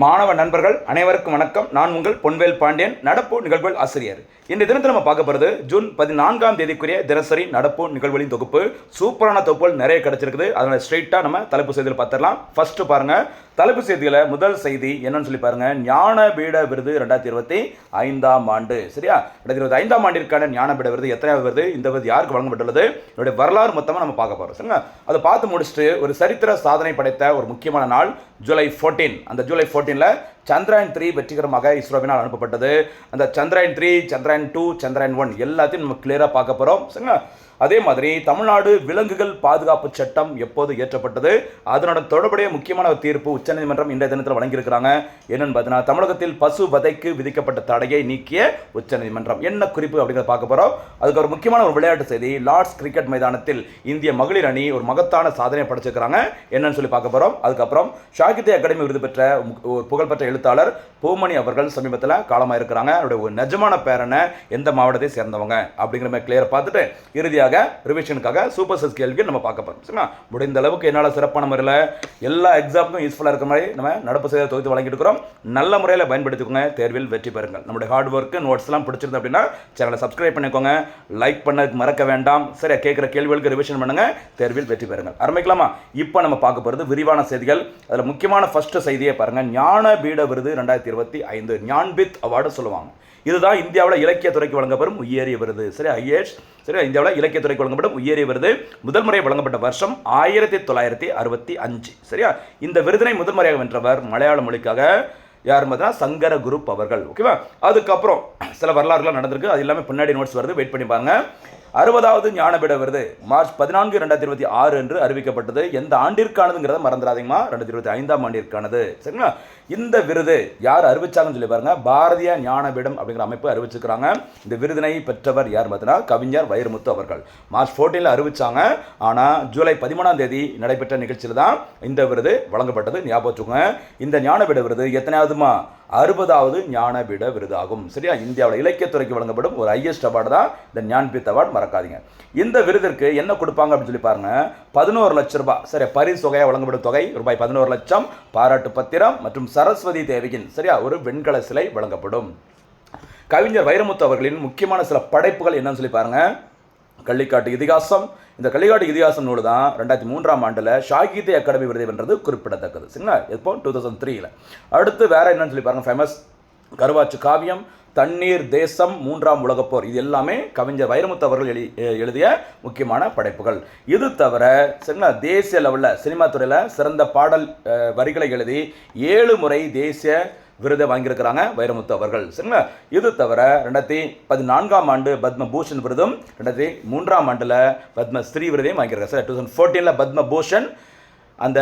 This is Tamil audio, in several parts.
மாணவ நண்பர்கள் அனைவருக்கும் வணக்கம். நான் உங்கள் பொன்வேல் பாண்டியன், நடப்பு நிகழ்வுகள் ஆசிரியர். இந்த தினத்தில் நம்ம பார்க்க போகிறது ஜூன் 14ஆம் தேதிக்குரிய தினசரி நடப்பு நிகழ்வுகளின் தொகுப்பு. சூப்பரான தொகுப்புகள் நிறைய கிடைச்சிருக்குது. அதனால் ஸ்ட்ரெயிட்டாக நம்ம தலைப்பு செய்தியில் பார்த்துடலாம். ஃபர்ஸ்ட் பாருங்க, தலைப்பு செய்தியில் முதல் செய்தி என்னன்னு சொல்லி பாருங்க. ஞானபீட விருது 2025ஆம் ஆண்டு. சரியா, 2025ஆம் ஆண்டிற்கான ஞானபீட விருது எத்தனையாவது விருது, இந்த விருது யாருக்கு வழங்கப்பட்டுள்ளது, இதனுடைய வரலாறு மொத்தமாக நம்ம பார்க்க போகிறோம். சரிங்களா, அதை பார்த்து முடிச்சுட்டு ஒரு சரித்திர சாதனை படைத்த ஒரு முக்கியமான நாள் ஜூலை 14. அந்த ஜூலை 14ல் சந்திராயன் 3 வெற்றிகரமாக இஸ்ரோவினால் அனுப்பப்பட்டது. அந்த சந்திராயன் 3, சந்திராயன் 2, சந்திராயன் 1 எல்லாத்தையும் நம்ம கிளியராக பார்க்க போகிறோம். சரிங்களா, அதே மாதிரி தமிழ்நாடு விலங்குகள் பாதுகாப்பு சட்டம் எப்போது இயற்றப்பட்டது, அதனோட தொடர்புடைய முக்கியமான தீர்ப்பு உச்சநீதிமன்றம் இன்றைய தினத்தில் வழங்கியிருக்கிறாங்க. என்னன்னு பார்த்தீங்கன்னா, தமிழகத்தில் பசு வதைக்கு விதிக்கப்பட்ட தடையை நீக்கிய உச்சநீதிமன்றம். என்ன குறிப்பு அப்படிங்கிறத பார்க்க போகிறோம். அதுக்கு ஒரு முக்கியமான ஒரு விளையாட்டு செய்தி, லார்ட்ஸ் கிரிக்கெட் மைதானத்தில் இந்திய மகளிர் அணி ஒரு மகத்தான சாதனையை படைச்சிருக்கிறாங்க. என்னன்னு சொல்லி பார்க்க போகிறோம். அதுக்கப்புறம் சாகித்ய அகாடமி விருது பெற்ற புகழ்பெற்ற எழுத்தாளர் பூமணி அவர்கள் சமீபத்தில் காலமாக இருக்கிறாங்க. அவருடைய ஒரு நிஜமான பேரனை எந்த மாவட்டத்தை சேர்ந்தவங்க அப்படிங்கிற மாதிரி கிளியர் பார்த்துட்டு இறுதியாக ரிவிஷனுக்காக சூப்பர் சிக்ஸ் கேள்விகள் நம்ம பார்க்க போறோம். சரிங்களா, முடிந்த அளவுக்கு என்னால் சிறப்பான முறையில் எல்லா எக்ஸாமுக்கும் யூஸ்ஃபுல்லாக இருக்கிற மாதிரி நம்ம நடப்பு செய்த தொகுத்து வழங்கிட்டு இருக்கிறோம். நல்ல முறையில் பயன்படுத்திக்கோங்க, தேர்வில் வெற்றி பெறுங்கள். நம்முடைய ஹார்ட் ஒர்க்கு நோட்ஸ்லாம் பிடிச்சிருந்து அப்படின்னா சேனலை சப்ஸ்கிரைப் பண்ணிக்கோங்க, லைக் பண்ண மறக்க வேண்டாம். சரியா, கேட்குற கேள்விகளுக்கு ரிவிஷன் பண்ணுங்க, தேர்வில் வெற்றி பெறுங்கள். ஆரம்பிக்கலாமா? இப்போ நம்ம பார்க்க போகிறது விரிவான செய்திகள். அதில் முக்கியமான ஃபர்ஸ்ட் செய்தியை பாருங்க. ஞானபீட விருது 2025 ஞான்பித் அவார்டு சொல்லுவாங்க. இதுதான் இந்தியாவில் இலக்கியத்துறைக்கு வழங்கப்படும் உயரிய விருது. சரி, ஐஏஎஸ். சரி, இந்தியாவில் இலக்கியத்துறைக்கு வழங்கப்படும் உயரிய விருது முதல் முறை வழங்கப்பட்ட வருஷம் 1965. சரியா, இந்த விருதினை முதல் முறையாக வென்றவர் மலையாள மொழிக்காக யார் பார்த்தீங்கன்னா சங்கர குருப் அவர்கள். ஓகேவா, அதுக்கப்புறம் சில வரலாறுலாம் நடந்திருக்கு, அது எல்லாமே பின்னாடி நோட்ஸ் வருது, வெயிட் பண்ணி பாருங்க. 60வது ஞானபீட விருது மார்ச் 14, 2026 என்று அறிவிக்கப்பட்டது. எந்த ஆண்டிற்கானதுங்கிறத மறந்துடாதீங்கம்மா, 2025ஆம் ஆண்டிற்கானது. சரிங்களா, இந்த விருது யார் அறிவிச்சாங்கன்னு சொல்லி பாருங்க. பாரதிய ஞானபீடம் அப்படிங்கிற அமைப்பு அறிவிச்சிருக்கிறாங்க. இந்த விருதினை பெற்றவர் யார் பார்த்தீங்கன்னா கவிஞர் வைரமுத்து அவர்கள். மார்ச் 14 அறிவிச்சாங்க. ஆனால் ஜூலை 13ஆம் தேதி நடைபெற்ற நிகழ்ச்சியில் தான் இந்த விருது வழங்கப்பட்டது. ஞாபகம் வச்சுக்கோங்க. இந்த ஞானபீட விருது எத்தனையாவதுமா? 60வது ஞானபீட விருது ஆகும். சரியா, இந்தியாவில் இலக்கியத்துறைக்கு வழங்கப்படும் ஒரு ஹையஸ்ட் அவார்டு தான் இந்த ஞான்பித் அவார்டு, மறக்காதீங்க. இந்த விருதிற்கு என்ன கொடுப்பாங்க அப்படின்னு சொல்லி பாருங்க. 11 லட்சம் ரூபாய். சரி, பரிசு தொகையாக வழங்கப்படும் தொகை ரூபாய் 11 லட்சம், பாராட்டு பத்திரம் மற்றும் சரஸ்வதி தேவியின் சரியா ஒரு வெண்கல சிலை வழங்கப்படும். கவிஞர் வைரமுத்து அவர்களின் முக்கியமான சில படைப்புகள் என்னன்னு சொல்லி பாருங்க. கள்ளிக்காட்டு இதிகாசம். இந்த கள்ளிக்காட்டு இதிகாசம் நூல் தான் 2003ஆம் ஆண்டில் சாகித்ய அகாடமி விருதை வென்றது, குறிப்பிடத்தக்கது. சரிங்களா, இப்போ 2003. அடுத்து வேற என்னன்னு சொல்லி பாருங்க. ஃபேமஸ் கருவாச்சு காவியம், தண்ணீர் தேசம், 3ஆம் உலகப்போர். இது எல்லாமே கவிஞர் வைரமுத்து அவர்கள் எழுதிய முக்கியமான படைப்புகள். இது தவிர சரிங்களா, தேசிய லெவலில் சினிமா துறையில் சிறந்த பாடல் வரிகளை எழுதி 7 முறை தேசிய விருதை வாங்கியிருக்கிறாங்க வைரமுத்து அவர்கள். சரிங்களா, இது தவிர 2014ஆம் ஆண்டு பத்மபூஷன் விருதும் 2003ஆம் ஆண்டில் பத்மஸ்ரீ விருதையும் வாங்கியிருக்காங்க. சார், 2014 பத்மபூஷன் அந்த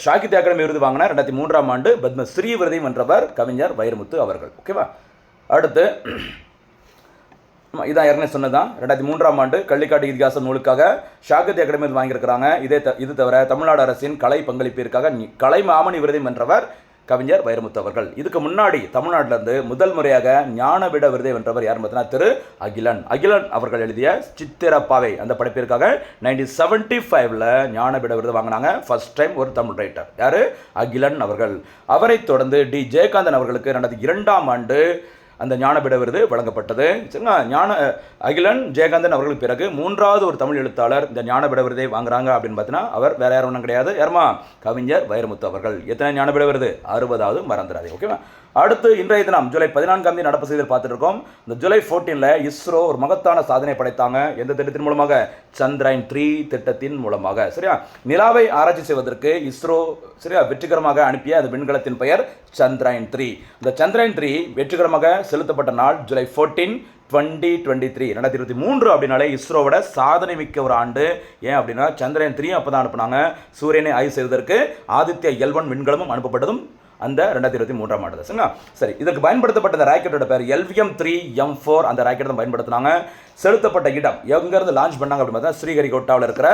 சாகித்ய அகாடமி விருது வாங்கின 2003ஆம் ஆண்டு பத்மஸ்ரீ விருதையும் வென்றவர் கவிஞர் வைரமுத்து அவர்கள். ஓகேவா, அடுத்து இதான் ஏற்கனவே சொன்னதான். 2003ஆம் ஆண்டு கள்ளிக்காட்டு இதிகாசம் நூலுக்காக சாகித்ய அகாடமி வாங்கியிருக்கிறாங்க. இது தவிர தமிழ்நாடு அரசின் கலை பங்களிப்பிற்காக கலை மாமணி விருதை வென்றவர் கவிஞர் வைரமுத்து அவர்கள். இதுக்கு முன்னாடி தமிழ்நாட்டிலிருந்து முதல் முறையாக ஞானபீட விருதை வென்றவர் யார் பார்த்தீங்கன்னா திரு அகிலன் அவர்கள் எழுதிய சித்திரப்பாவை அந்த படைப்பிற்காக 1975ல் ஞானபீட விருது வாங்கினாங்க. ஃபர்ஸ்ட் டைம் ஒரு தமிழ் ரைட்டர் யாரு, அகிலன் அவர்கள். அவரை தொடர்ந்து டி ஜெயகாந்தன் அவர்களுக்கு 2002ஆம் ஆண்டு அந்த ஞானபீட விருது வழங்கப்பட்டது. சரிங்களா, அகிலன் ஜெயகாந்தன் அவர்களுக்கு பிறகு 3வது ஒரு தமிழ் எழுத்தாளர் இந்த ஞானபீட விருதை வாங்குறாங்க அப்படின்னு பார்த்தீங்கன்னா அவர் வேற யாரும் ஒன்றும் கிடையாது. யாருமா? கவிஞர் வைரமுத்து அவர்கள். எத்தனை ஞானபீட விருது? 60வது, மறந்துடாது. ஓகேவா, அடுத்து இன்றைய தினம் ஜூலை 14ஆம் தேதி நடப்பு செய்தியில் பார்த்துட்டு இருக்கோம். இந்த ஜூலை 14ல் இஸ்ரோ ஒரு மகத்தான சாதனை படைத்தாங்க. எந்த திட்டத்தின் மூலமாக? சந்திராயன் 3 திட்டத்தின் மூலமாக. சரியா, நிலாவை ஆராய்ச்சி செய்வதற்கு இஸ்ரோ சரியா வெற்றிகரமாக அனுப்பிய அந்த விண்கலத்தின் பெயர் சந்திராயன் 3. இந்த சந்திராயன் 3 வெற்றிகரமாக செலுத்தப்பட்ட நாள் ஜூலை 14, 2023. 2023 அப்படின்னாலே இஸ்ரோவோட சாதனை மிக்க ஒரு ஆண்டு. ஏன் அப்படின்னா சந்திராயன் 3 அப்போ தான் அனுப்புனாங்க. சூரியனை ஆய்வு செய்வதற்கு ஆதித்யா L1 விண்கலமும் அனுப்பப்பட்டதும் அந்த 2023ஆம் ஆண்டு. சரிங்களா, சரி, இதற்கு பயன்படுத்தப்பட்ட அந்த ராக்கெட்டோட பேர் LVM-3M4. அந்த ராக்கெட் தான் பயன்படுத்தினாங்க. செலுத்தப்பட்ட இடம் எங்கேருந்து லான்ச் பண்ணாங்க அப்படின்னு பார்த்தா ஸ்ரீஹரிகோட்டாவில் இருக்கிற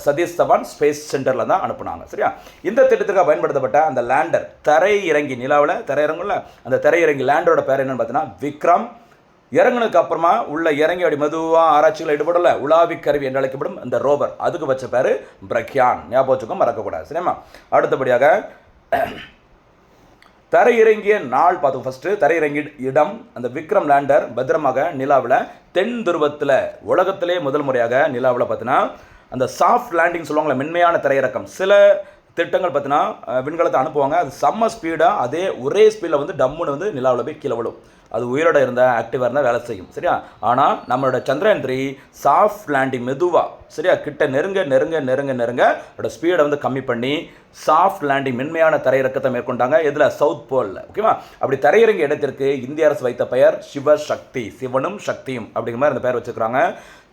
சதீஷ் தவான் ஸ்பேஸ் சென்டரில் தான் அனுப்புனாங்க. சரியா, இந்த திட்டத்துக்காக பயன்படுத்தப்பட்ட அந்த லேண்டர் தரை இறங்கி நிலாவில் தரையிறங்கும்ல, அந்த தரையிறங்கி லேண்டரோட பேர் என்னன்னு பார்த்தீங்கன்னா விக்ரம். இறங்குனதுக்கு அப்புறமா உள்ள இறங்கி அப்படி மெதுவாக ஆராய்ச்சிகள் ஈடுபடல உலாவி கருவி என்று அழைக்கப்படும் அந்த ரோவர், அதுக்கு வச்ச பேர் பிரக்யான். ஞாபகம் வச்சுக்கோ, மறக்கக்கூடாது. சரிமா, அடுத்தபடியாக தரையிறங்கிய நாள் பார்த்தோம். ஃபஸ்ட்டு தரையிறங்கிய இடம் அந்த விக்ரம் லேண்டர் பத்திரமாக நிலாவில் தென் துருவத்தில் உலகத்திலே முதல் முறையாக நிலாவில் பார்த்தீங்கன்னா அந்த சாஃப்ட் லேண்டிங் சொல்லுவாங்களே, மென்மையான தரையிறக்கம். சில திட்டங்கள் பார்த்தீங்கன்னா விண்கலத்தை அனுப்புவாங்க, அது செம்ம ஸ்பீடாக அதே ஒரே ஸ்பீடில் வந்து டம்முன்னு வந்து நிலாவில் போய் கீழே விடும். அது உயிரோட இருந்தால் ஆக்டிவாக இருந்தால் வேலை செய்யும், சரியா. ஆனால் நம்மளோட சந்திரயான் 3 சாஃப்ட் லேண்டிங் மெதுவாக, சரியா, கிட்ட நெருங்க நெருங்க நெருங்க நெருங்க அதோட ஸ்பீடை வந்து கம்மி பண்ணி சாஃப்ட் லேண்டிங் மென்மையான தரையிறக்கத்தை மேற்கொண்டாங்க. இதில் சவுத் போலில், ஓகேவா. அப்படி தரையிறங்கிய இடத்திற்கு இந்திய அரசு வைத்த பெயர் சிவசக்தி, சிவனும் சக்தியும் அப்படிங்கிற மாதிரி அந்த பெயர் வச்சுருக்காங்க.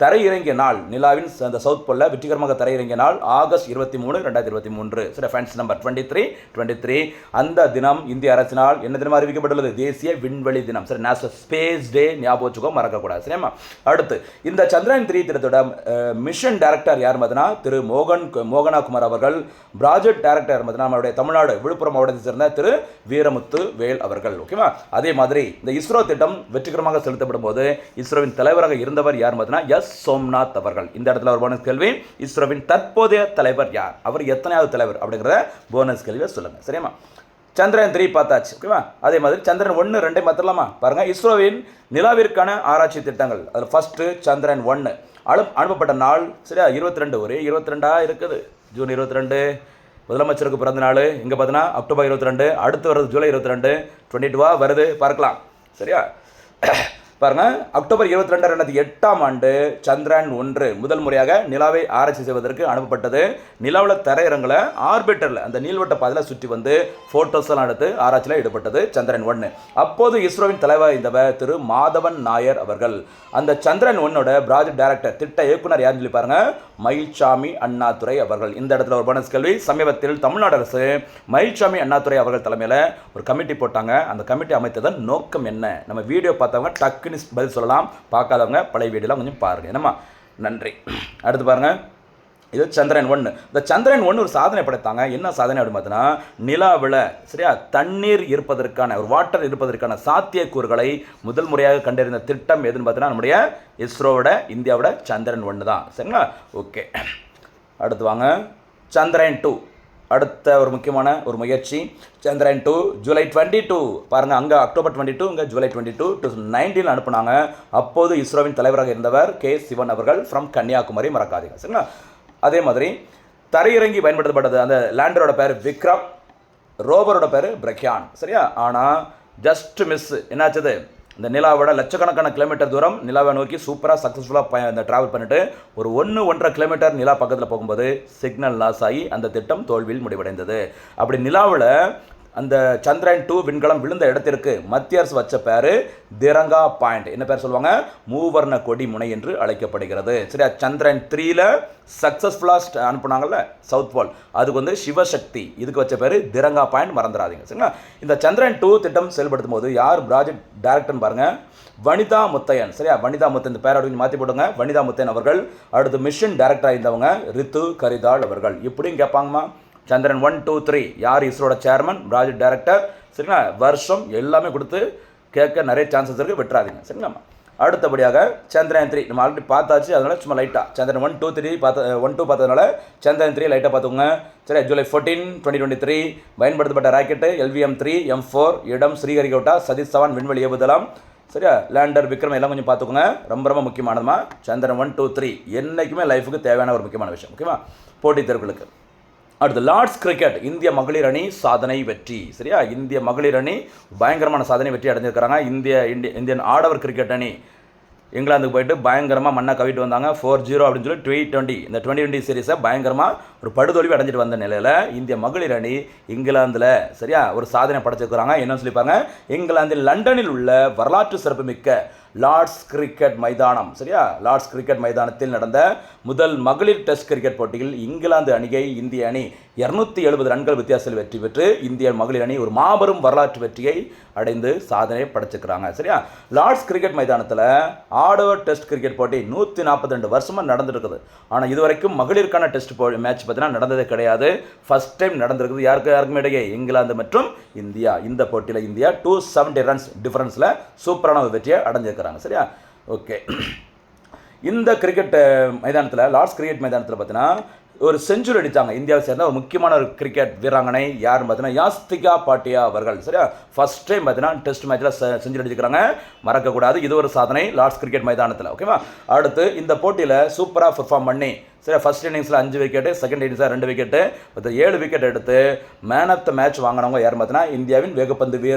தரையிறங்கிய நாள் நிலாவின் அந்த சவுத் போலில் வெற்றிகரமாக தரையிறங்கிய நாள் ஆகஸ்ட் 23, 2023. சரி, ஃபேன்ஸ் நம்பர் 23. அந்த தினம் இந்திய அரசினால் என்ன தினம் அறிவிக்கப்பட்டுள்ளது? தேசிய விண்வெளி தினம். சரி, நேஷனல் ஸ்பேஸ் டே ஞாபகம் வச்சுக்கோ, மறக்கக்கூடாது, சரியா. அடுத்து இந்த சந்திரயான் 3 திட்டத்தோட மிஷன் டைரக்டர் யார் பார்த்தீங்கன்னா திரு மோகனாகுமார் அவர்கள். ப்ராஜெக்ட் டைரக்டர் பார்த்தீங்கன்னா நம்மளுடைய தமிழ்நாடு விழுப்புரம் மாவட்டத்தை சேர்ந்த திரு வீரமுத்து வேல் அவர்கள், ஓகேவா. அதே மாதிரி இந்த இஸ்ரோ திட்டம் வெற்றிகரமாக செலுத்தப்படும் போது இஸ்ரோவின் தலைவராக இருந்தவர் யார் பார்த்தீங்கன்னா எஸ் சோம்நாத் அவர்கள். இந்த இடத்துல ஒரு போனஸ் கேள்வி, இஸ்ரோவின் தற்போதைய தலைவர் யார், அவர் எத்தனையாவது தலைவர் அப்படிங்கிறத போனஸ் கேள்வியை சொல்லுங்க, சரியா. சந்திரயான் 3 பார்த்தாச்சு, ஓகேவா. அதே மாதிரி சந்திரன் 1, 2 பார்த்துடலாமா? பாருங்க, இஸ்ரோவின் நிலாவிற்கான ஆராய்ச்சி திட்டங்கள். அதில் ஃபர்ஸ்ட் சந்திரன் 1 அனுப்பப்பட்ட நாள், சரியா, 22. ஒரே 22 இருக்குது. ஜூன் 22 முதலமைச்சருக்கு பிறந்த நாள். இங்கே பார்த்தீங்கன்னா அக்டோபர் 22, அடுத்து வருது ஜூலை 22, 22 வருது, பார்க்கலாம், சரியா. பாருங்க, அக்டோபர் 22, 2008 சந்திரயான் 1 முதல் முறையாக நிலாவை ஆராய்ச்சி செய்வதற்கு அனுப்பப்பட்டது. நிலாவில் தரையிறங்கல ஆர்பிட்டரில் அந்த நீள்வட்ட பாதையில் சுற்றி வந்து போட்டோஸ் எல்லாம் எடுத்து ஆராய்ச்சியில் ஈடுபட்டது சந்திரயான் 1. அப்போது இஸ்ரோவின் தலைவர் இருந்தவர் திரு மாதவன் நாயர் அவர்கள். அந்த சந்திரயான் 1 ப்ராஜெக்ட் டைரக்டர் திட்ட இயக்குனர் யாருன்னு சொல்லி பாருங்க, மயில்சாமி அண்ணாதுரை அவர்கள். இந்த இடத்துல ஒரு போனஸ் கேள்வி, சமீபத்தில் தமிழ்நாடு அரசு மயில்சாமி அண்ணாதுரை அவர்கள் தலைமையில் ஒரு கமிட்டி போட்டாங்க. அந்த கமிட்டி அமைத்ததன் நோக்கம் என்ன? நம்ம வீடியோ பார்த்தவங்க டக்குன்னு பதில் சொல்லலாம், பார்க்காதவங்க பழைய வீடியோலாம் கொஞ்சம் பாருங்க, என்னம்மா. நன்றி. அடுத்து பாருங்க, இது சந்திரயான் 1. இந்த சந்திரயான் 1 ஒரு சாதனை படைத்தாங்க. என்ன சாதனை அப்படின்னு பார்த்தீங்கன்னா, நிலாவில், சரியா, தண்ணீர் இருப்பதற்கான ஒரு வாட்டர் இருப்பதற்கான சாத்தியக்கூறுகளை முதல் முறையாக கண்டறிந்த திட்டம் எதுன்னு பார்த்தீங்கன்னா நம்முடைய இஸ்ரோவோட இந்தியாவோட சந்திரயான் 1 தான், சரிங்களா. ஓகே, அடுத்து வாங்க, சந்திரயான் 2. அடுத்த ஒரு முக்கியமான ஒரு முயற்சி சந்திரயான் 2 ஜூலை 22. பாருங்கள், அங்கே அக்டோபர் 22, இங்கே ஜூலை 22, 2019 அனுப்புனாங்க. அப்போது இஸ்ரோவின் தலைவராக இருந்தவர் கே சிவன் அவர்கள் ஃப்ரம் கன்னியாகுமரி, மறக்காதீங்க, சரிங்களா. அதே மாதிரி தரையிறங்கி பயன்படுத்தப்பட்டது அந்த லேண்டரோட பேர் விக்ரம், ரோவரோட பேர் பிரக்யான், சரியா. ஆனால் ஜஸ்ட் மிஸ் என்னாச்சது, இந்த நிலாவோட லட்சக்கணக்கான கிலோமீட்டர் தூரம் நிலாவை நோக்கி சூப்பராக சக்ஸஸ்ஃபுல்லாக இந்த ட்ராவல் பண்ணிட்டு ஒரு 1-1.5 கிலோமீட்டர் நிலா பக்கத்தில் போகும்போது சிக்னல் லாஸ் ஆகி அந்த திட்டம் தோல்வியில் முடிவடைந்தது. அப்படி நிலாவில் அந்த சந்திரயான் 2 விண்கலம் விழுந்த இடத்திற்கு மத்திய அரசு வச்ச பேர் திரங்கா பாயிண்ட். என்ன பேர் சொல்லுவாங்க? மூவர்ண கொடி முனை என்று அழைக்கப்படுகிறது, சரியா. சந்திரயான் 3ல சக்ஸஸ்ஃபுல்லாக அனுப்புனாங்கல்ல சவுத் போல், அதுக்கு வந்து சிவசக்தி, இதுக்கு வச்ச பேர் திரங்கா பாயிண்ட், மறந்துடாதீங்க, சரிங்களா. இந்த சந்திரயான் 2 திட்டம் செயல்படுத்தும் போது யார் ப்ராஜெக்ட் டைரக்டர்னு பாருங்க, வனிதா முத்தையன், சரியா. வனிதா முத்தையன், இந்த பேர் அப்படின்னு மாற்றி போட்டுங்க, வனிதா முத்தையன் அவர்கள். அடுத்து மிஷன் டைரக்டராக இருந்தவங்க ரித்து கரிதாள் அவர்கள். இப்படியும் கேட்பாங்கம்மா. சந்திரன் 1, 2, 3 யார் இஸ்ரோட சேர்மன், ப்ராஜெக்ட் டைரக்டர், சரிங்களா. வருஷம் எல்லாமே கொடுத்து கேட்க நிறைய சான்சஸ் இருக்குது, விட்டுறாதீங்க, சரிங்களா. அடுத்தபடியாக சந்திரயான் 3 நம்ம ஆல்ரெடி பார்த்தாச்சு, அதனால சும்மா லைட்டாக சந்திரன் 1, 2, 3 பார்த்ததுனால சந்திரயான் 3 லைட்டாக பார்த்துக்கோங்க, சரி. ஜூலை 14, 2023 பயன்படுத்தப்பட்ட ராக்கெட்டு LVM-3 M4, இடம் ஸ்ரீஹரிகோட்டா, சதீஷ் தவான் விண்வெளி ஏவுதளம், சரியா. லேண்டர் விக்ரம் எல்லாம் கொஞ்சம் பார்த்துக்கோங்க, ரொம்ப ரொம்ப முக்கியமானதுமா. சந்திரன் 1, 2, 3 என்றைக்குமே லைஃபுக்கு தேவையான ஒரு முக்கியமான விஷயம், ஓகேவா, போட்டித் தேர்வுகளுக்கு. அடுத்து லார்ட்ஸ் கிரிக்கெட், இந்திய மகளிர் அணி சாதனை வெற்றி, சரியா. இந்திய மகளிர் அணி பயங்கரமான சாதனை வெற்றி அடைஞ்சிருக்கிறாங்க. இந்தியன் ஆடவர் கிரிக்கெட் அணி இங்கிலாந்துக்கு போயிட்டு பயங்கரமாக மண்ணை கவிட்டு வந்தாங்க 4-0 அப்படின்னு சொல்லி T20 இந்த 2020 சீரீஸை பயங்கரமாக ஒரு படுதோல்வி அடைஞ்சிட்டு வந்த நிலையில் இந்திய மகளிர் அணி இங்கிலாந்தில், சரியா, ஒரு சாதனை படைச்சிருக்கிறாங்க. என்னன்னு சொல்லிப்பாங்க, இங்கிலாந்தில் லண்டனில் உள்ள வரலாற்று சிறப்புமிக்க லார்ட்ஸ் கிரிக்கெட் மைதானம், சரியா. லார்ட்ஸ் கிரிக்கெட் மைதானத்தில் நடந்த முதல் மகளிர் டெஸ்ட் கிரிக்கெட் போட்டியில் இங்கிலாந்து அணியை இந்திய அணி 270 ரன்கள் வித்தியாசத்தில் வெற்றி பெற்று இந்திய மகளிர் அணி ஒரு மாபெரும் வரலாற்று வெற்றியை அடைந்து சாதனை படைச்சிருக்கிறாங்க, சரியா. லார்ட்ஸ் கிரிக்கெட் மைதானத்தில் ஆடவர் டெஸ்ட் கிரிக்கெட் போட்டி 142 வருஷமாக நடந்துருக்குது. ஆனால் இதுவரைக்கும் மகளிருக்கான டெஸ்ட் மேட்ச் பார்த்தீங்கன்னா நடந்ததே கிடையாது. ஃபர்ஸ்ட் டைம் நடந்திருக்குது. யாருக்கும் இடையே இங்கிலாந்து மற்றும் இந்தியா. இந்த போட்டியில் இந்தியா 270 ரன்ஸ் டிஃபரன்ஸில் சூப்பரான ஒரு வெற்றியை அடைஞ்சிருக்கிறாங்க, சரியா. ஓகே, இந்த கிரிக்கெட் மைதானத்தில் லார்ட்ஸ் கிரிக்கெட் மைதானத்தில் பார்த்தீங்கன்னா ஒரு செஞ்சுரி அடித்தாங்க. இந்தியாவை சேர்ந்த ஒரு முக்கியமான ஒரு கிரிக்கெட் வீராங்கனை யாருன்னு பார்த்தீங்கன்னா யாஸ்திகா பாட்டியா அவர்கள். சரியா, ஃபர்ஸ்ட் டைம் பார்த்தீங்கன்னா டெஸ்ட் மேட்ச்சில் செஞ்சுரி அடிச்சுக்கிறாங்க, மறக்கக்கூடாது. இது ஒரு சாதனை லார்ட்ஸ் கிரிக்கெட் மைதானத்தில். ஓகேவா. அடுத்து இந்த போட்டியில் சூப்பராக பெர்ஃபார்ம் பண்ணி சரி ஃபர்ஸ்ட் இன்னிங்ஸில் 5 விக்கெட்டு, செகண்ட் இன்னிங்ஸில் 2 விக்கெட்டு, மொத்தம் 7 விக்கெட் எடுத்து மேன் ஆஃப் த மேட்ச் வாங்கினவங்க யார் பார்த்தீங்கன்னா இந்தியாவின்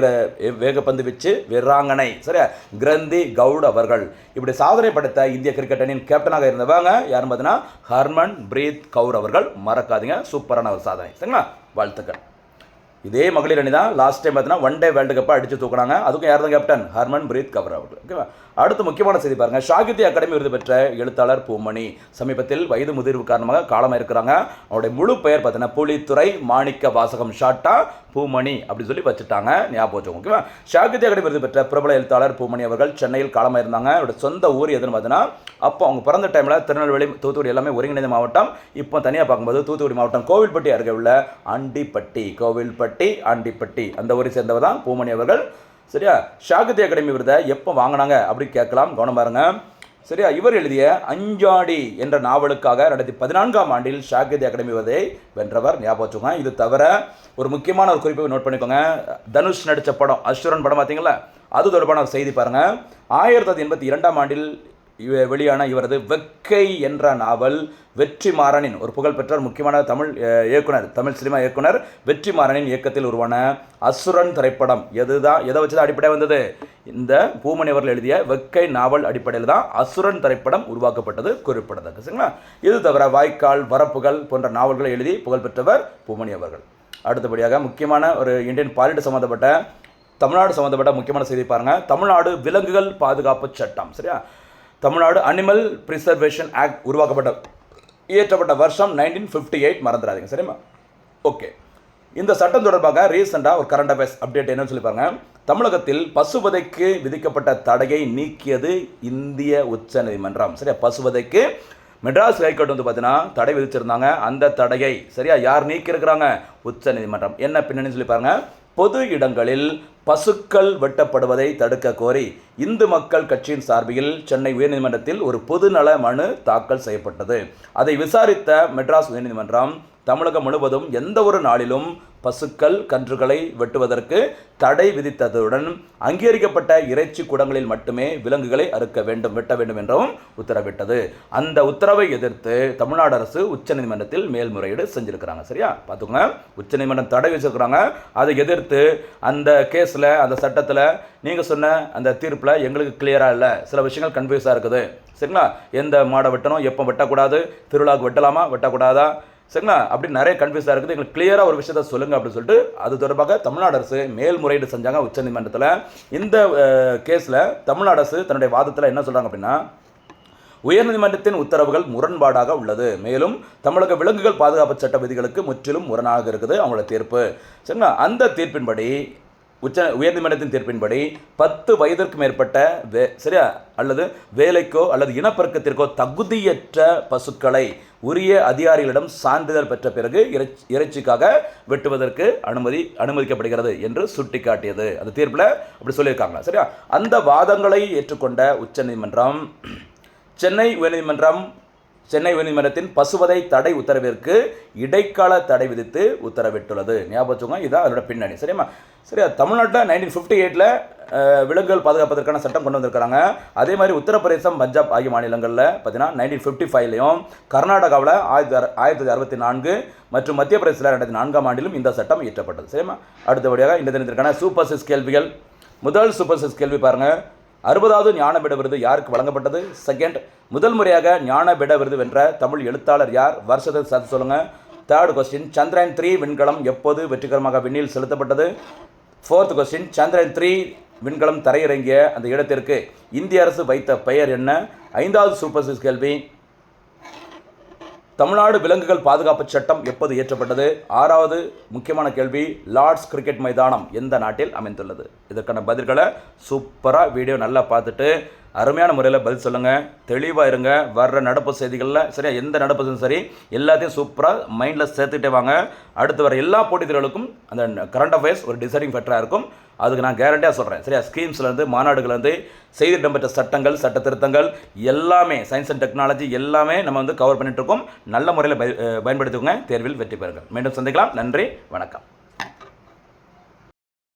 வேகப்பந்து வீச்சு வீராங்கனை சரியா கிரந்தி கவுட் அவர்கள். இப்படி சாதனை படைத்த இந்திய கிரிக்கெட் அணியின் கேப்டனாக இருந்தவங்க யாருன்னு பார்த்தீங்கன்னா ஹர்மன் பிரீத் கவுர் அவர்கள். மறக்காதீங்க, சூப்பரான ஒரு சாதனை. சரிங்களா, வாழ்த்துக்கள். இதே மகளிர் அணி தான் லாஸ்ட் டைம் பார்த்தீங்கன்னா 1 டே வேர்ல்டு கப்பை அடித்து தூக்குறாங்க. அதுக்கும் யார் தான் கேப்டன்? ஹர்மன் பிரீத் கவுர் அவர்கள். ஓகேவா. அடுத்து முக்கியமான செய்தி பாருங்க. சாகித்ய அகாடமி விருது பெற்ற எழுத்தாளர் பூமணி சமீபத்தில் வயது முதிர்வு காரணமாக காலமாக இருக்கிறாங்க. அவருடைய முழு பெயர் பார்த்தீங்கன்னா புலித்துறை மாணிக்க வாசகம், ஷார்ட்டா பூமணி அப்படி சொல்லி வச்சுட்டாங்க, ஞாபகம் வச்சுக்கோங்க. ஓகேவா. சாகித்ய அகாடமி விருது பெற்ற பிரபல எழுத்தாளர் பூமணி அவர்கள் சென்னையில் காலமாக இருந்தாங்க. அவருடைய சொந்த ஊர் எதுன்னு பார்த்தீங்கன்னா அப்போ அவங்க பிறந்த டைமில் திருநெல்வேலி, தூத்துக்குடி எல்லாமே ஒருங்கிணைந்த மாவட்டம். இப்போ தனியாக பார்க்கும்போது தூத்துக்குடி மாவட்டம் கோவில்பட்டி அருகே உள்ள ஆண்டிப்பட்டி அந்த ஊரை சேர்ந்தவர் தான் பூமணி அவர்கள். சரியா, சாகித்ய அகாடமி விருதை எப்போ வாங்கினாங்க அப்படி கேட்கலாம், கவனம் பாருங்க. சரியா, இவர் எழுதிய அஞ்சாடி என்ற நாவலுக்காக 2014ஆம் ஆண்டில் சாகித்ய அகாடமி விருதை வென்றவர், ஞாபகம் வச்சுக்கோங்க. இது தவிர ஒரு முக்கியமான ஒரு குறிப்பை நோட் பண்ணிக்கோங்க. தனுஷ் நடித்த படம் அசுரன் படம் பார்த்தீங்களா, அது தொடர்பான ஒரு செய்தி பாருங்க. 1982ஆம் ஆண்டில் வெளியான இவரது வெக்கை என்ற நாவல் வெற்றிமாறனின் ஒரு புகழ்பெற்ற முக்கியமான தமிழ் சினிமா இயக்குனர் வெற்றிமாறனின் இயக்கத்தில் உருவான அசுரன் திரைப்படம் எதை வச்சு தான் அடிப்படை வந்தது? இந்த பூமணி அவர்கள் எழுதிய வெக்கை நாவல் அடிப்படையில் தான் அசுரன் திரைப்படம் உருவாக்கப்பட்டது, குறிப்பிடத்தக்க. சரிங்களா, இது தவிர வாய்க்கால், வரப்புகள் போன்ற நாவல்களை எழுதி புகழ்பெற்றவர் பூமணி அவர்கள். அடுத்தபடியாக முக்கியமான ஒரு இந்தியன் பாலிட்டு சம்மந்தப்பட்ட தமிழ்நாடு சம்மந்தப்பட்ட முக்கியமான செய்தி பாருங்க. தமிழ்நாடு விலங்குகள் பாதுகாப்பு சட்டம். சரியா, தமிழ்நாடு அனிமல் பிரிசர்வேஷன் ஆக்ட் இயற்றப்பட்ட வருஷம் 1958, மறந்துடாதீங்க. சரிமா, ஓகே. இந்த சட்டம் தொடர்பாக ரீசெண்டாக ஒரு கரண்ட் அஃபேர்ஸ் அப்டேட் என்னன்னு சொல்லி பாருங்க. தமிழகத்தில் பசுவதைக்கு விதிக்கப்பட்ட தடையை நீக்கியது இந்திய உச்சநீதிமன்றம். சரியா, பசுவதைக்கு மெட்ராஸ் ஹைகோர்ட் வந்து பார்த்தீங்கன்னா தடை விதிச்சிருந்தாங்க. அந்த தடையை சரியா யார் நீக்கியிருக்கிறாங்க? உச்சநீதிமன்றம். என்ன பின்னணி சொல்லி பாருங்க. பொது இடங்களில் பசுக்கள் வெட்டப்படுவதை தடுக்க கோரி இந்து மக்கள் கட்சியின் சார்பில் சென்னை உயர்நீதிமன்றத்தில் ஒரு பொதுநல மனு தாக்கல் செய்யப்பட்டது. அதை விசாரித்த மெட்ராஸ் உயர்நீதிமன்றம் தமிழகம் முழுவதும் எந்த ஒரு நாளிலும் பசுக்கள், கன்றுகளை வெட்டுவதற்கு தடை விதித்ததுடன் அங்கீகரிக்கப்பட்ட இறைச்சி கூடங்களில் மட்டுமே விலங்குகளை வெட்ட வேண்டும் என்றும் உத்தரவிட்டது. அந்த உத்தரவை எதிர்த்து தமிழ்நாடு அரசு உச்சநீதிமன்றத்தில் மேல்முறையீடு செஞ்சிருக்கிறாங்க. சரியா, பார்த்துக்கோங்க. உச்சநீதிமன்றம் தடை வச்சிருக்கிறாங்க. அதை எதிர்த்து அந்த கேஸில், அந்த சட்டத்தில் நீங்கள் சொன்ன அந்த தீர்ப்பில் எங்களுக்கு கிளியராக இல்லை, சில விஷயங்கள் கன்ஃபியூஸாக இருக்குது. சரிங்களா, எந்த மாடை வெட்டணும், எப்போ வெட்டக்கூடாது, திருவிழாவுக்கு வெட்டலாமா வெட்டக்கூடாதா, சரிங்களா, அப்படி நிறைய கன்ஃபியூஸாக இருக்குது, எங்களுக்கு கிளியராக ஒரு விஷயத்த சொல்லுங்கள் அப்படின்னு சொல்லிட்டு அது தொடர்பாக தமிழ்நாடு அரசு மேல்முறையீடு செஞ்சாங்க உச்சநீதிமன்றத்தில். இந்த கேஸில் தமிழ்நாடு அரசு தன்னுடைய வாதத்தில் என்ன சொல்கிறாங்க அப்படின்னா, உயர்நீதிமன்றத்தின் உத்தரவுகள் முரண்பாடாக உள்ளது, மேலும் தமிழக விலங்குகள் பாதுகாப்பு சட்ட விதிகளுக்கு முற்றிலும் முரணாக இருக்குது அவங்களோட தீர்ப்பு. சரிங்களா, அந்த தீர்ப்பின்படி உயர்நீதிமன்றத்தின் தீர்ப்பின்படி 10 வயதிற்கு மேற்பட்ட சரியா அல்லது வேலைக்கோ அல்லது இனப்பெருக்கத்திற்கோ தகுதியற்ற பசுக்களை உரிய அதிகாரிகளிடம் சான்றிதழ் பெற்ற பிறகு இறைச்சிக்காக வெட்டுவதற்கு அனுமதிக்கப்படுகிறது என்று சுட்டிக்காட்டியது. அந்த தீர்ப்பில் அப்படி சொல்லியிருக்காங்க. சரியா, அந்த வாதங்களை ஏற்றுக்கொண்ட உச்சநீதிமன்றம் சென்னை உயர்நீதிமன்றத்தின் பசுவதை தடை உத்தரவிற்கு இடைக்கால தடை விதித்து உத்தரவிட்டுள்ளது. ஞாபகம் வச்சுக்கோங்க, இதான் அதோட பின்னணி. சரியா, தமிழ்நாட்டில் 1958 விலங்குகள் பாதுகாப்பதற்கான சட்டம் கொண்டு வந்திருக்கிறாங்க. அதே மாதிரி உத்தரப்பிரதேசம், பஞ்சாப் ஆகிய மாநிலங்களில் பார்த்தீங்கன்னா 1955லையும், கர்நாடகாவில் 1964 மற்றும் மத்திய பிரதேசத்தில் 2004ஆம் ஆண்டிலும் இந்த சட்டம் இயற்றப்பட்டது. சரியா, அடுத்தபடியாக இந்த தினத்திற்கான சூப்பர் 6 கேள்விகள். முதல் சூப்பர் 6 கேள்வி பாருங்கள். 60வது ஞானபீட விருது யாருக்கு வழங்கப்பட்டது? செகண்ட், முதல் முறையாக ஞானபீட விருது வென்ற தமிழ் எழுத்தாளர் யார்? வருஷத்தை சேர்த்து சொல்லுங்கள். தேர்ட் கொஸ்டின், சந்திரயான் 3 விண்கலம் எப்போது வெற்றிகரமாக விண்ணில் செலுத்தப்பட்டது? ஃபோர்த் கொஸ்டின், சந்திரயான் 3 விண்கலம் தரையிறங்கிய அந்த இடத்திற்கு இந்திய அரசு வைத்த பெயர் என்ன? 5வது சூப்பர் 6 கேள்வி, தமிழ்நாடு விலங்குகள் பாதுகாப்பு சட்டம் எப்போது இயற்றப்பட்டது? 6வது முக்கியமான கேள்வி, லார்ட்ஸ் கிரிக்கெட் மைதானம் எந்த நாட்டில் அமைந்துள்ளது? இதற்கான பதில்களை சூப்பராக வீடியோ நல்லா பார்த்துட்டு அருமையான முறையில் பதில் சொல்லுங்கள், தெளிவாக இருங்க. வர்ற நடப்பு செய்திகளில் சரியா எந்த நடப்பு சரி எல்லாத்தையும் சூப்பராக மைண்டில் சேர்த்துக்கிட்டே வாங்க. அடுத்து வர எல்லா போட்டித் தேர்வுகளுக்கும் அந்த கரண்ட் அஃபேர்ஸ் ஒரு டிசைடிங் ஃபேக்டராக இருக்கும். அதுக்கு நான் கேரண்டியாக சொல்கிறேன். சரியா ஸ்கீம்ஸ்லேருந்து மாநாடுகள்லேருந்து செய்தி இடம்பெற்ற சட்டங்கள், சட்ட திருத்தங்கள் எல்லாமே, சயின்ஸ் அண்ட் டெக்னாலஜி எல்லாமே நம்ம கவர் பண்ணிகிட்டு இருக்கோம். நல்ல முறையில் பயன்படுத்திக்கோங்க. தேர்வில் வெற்றி பெறுங்கள். மீண்டும் சந்திக்கலாம். நன்றி, வணக்கம்.